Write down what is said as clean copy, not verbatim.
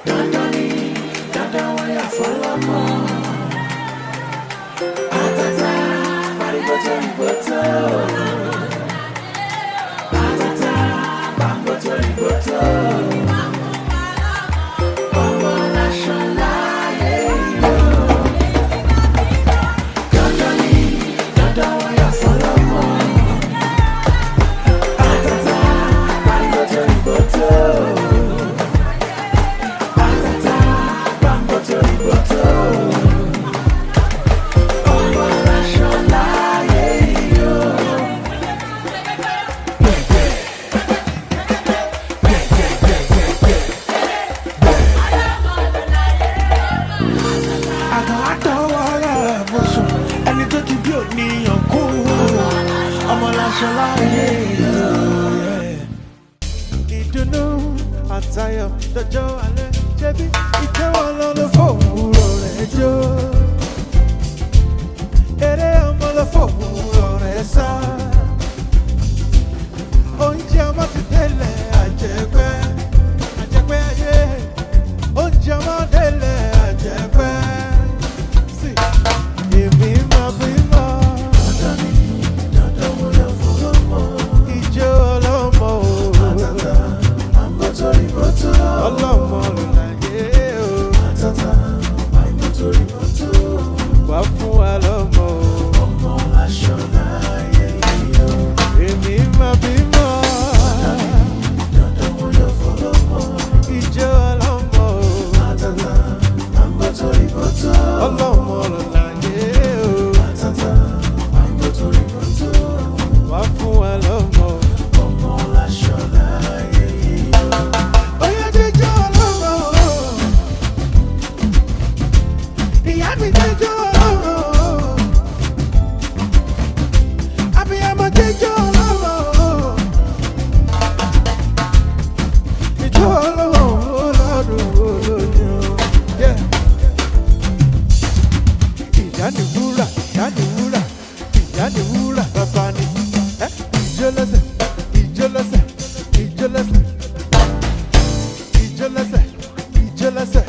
Dandani, dandawaya fọlọ́mọ. Atata, pariboto riboto. Atata, bamboto riboto. Ọmọ láṣọ láyé yọ. Dandani, dandawaya fọlọ́mọ. Atata, pariboto riboto. Ìdùnnú àtayọ̀ dọjọ́ alẹ́ jẹ́bi ìjẹ́wọ́ lọ́lọ́ fòwúrọ̀ rẹ̀ jó. Eré ọmọ lọ fòwúrọ̀ rẹ̀ sá. Oúnjẹ ọmọ ti délẹ̀ àjẹpẹ́ àjẹpẹ́ ayé. Oúnjẹ ọmọ délẹ̀ àjẹpẹ́. Èmi máa bí mọ́. Ìjọ ọlọ́mọ o. Ọlọ́mọ ló láyé o. Wá fún wa lọ́mọ o. Ọmọ láṣọ láyé yọ. Èmi máa bímọ. Dandan mo yọ fọlọ́mọ. Ìjọ ọlọ́mọ o. Àtàtà, bamboto riboto. Ọlọ́mọ ló láyé o. Àtàtà, bamboto riboto. Wá fún wa lọ́mọ o. Ọmọ láṣọ láyé yọ. Oyè jíjọ ọlọ́mọ o. Ìyá mi jíjọ ọlọ́mọ o. Abiyamọ jíjọ ọlọ́mọ o. Ìjọ ọlọ́mọ o lọ́dún olóyún. Ìyá ni wúrà, ìyá ni wúrà, ìyá ni wúrà bàbá ni. Ìjọ lẹ́sẹ̀, ìjọ lẹ́sẹ̀, ìjọ lẹ́sẹ̀. Ìjọ lẹ́sẹ̀, ìjọ lẹ́sẹ̀.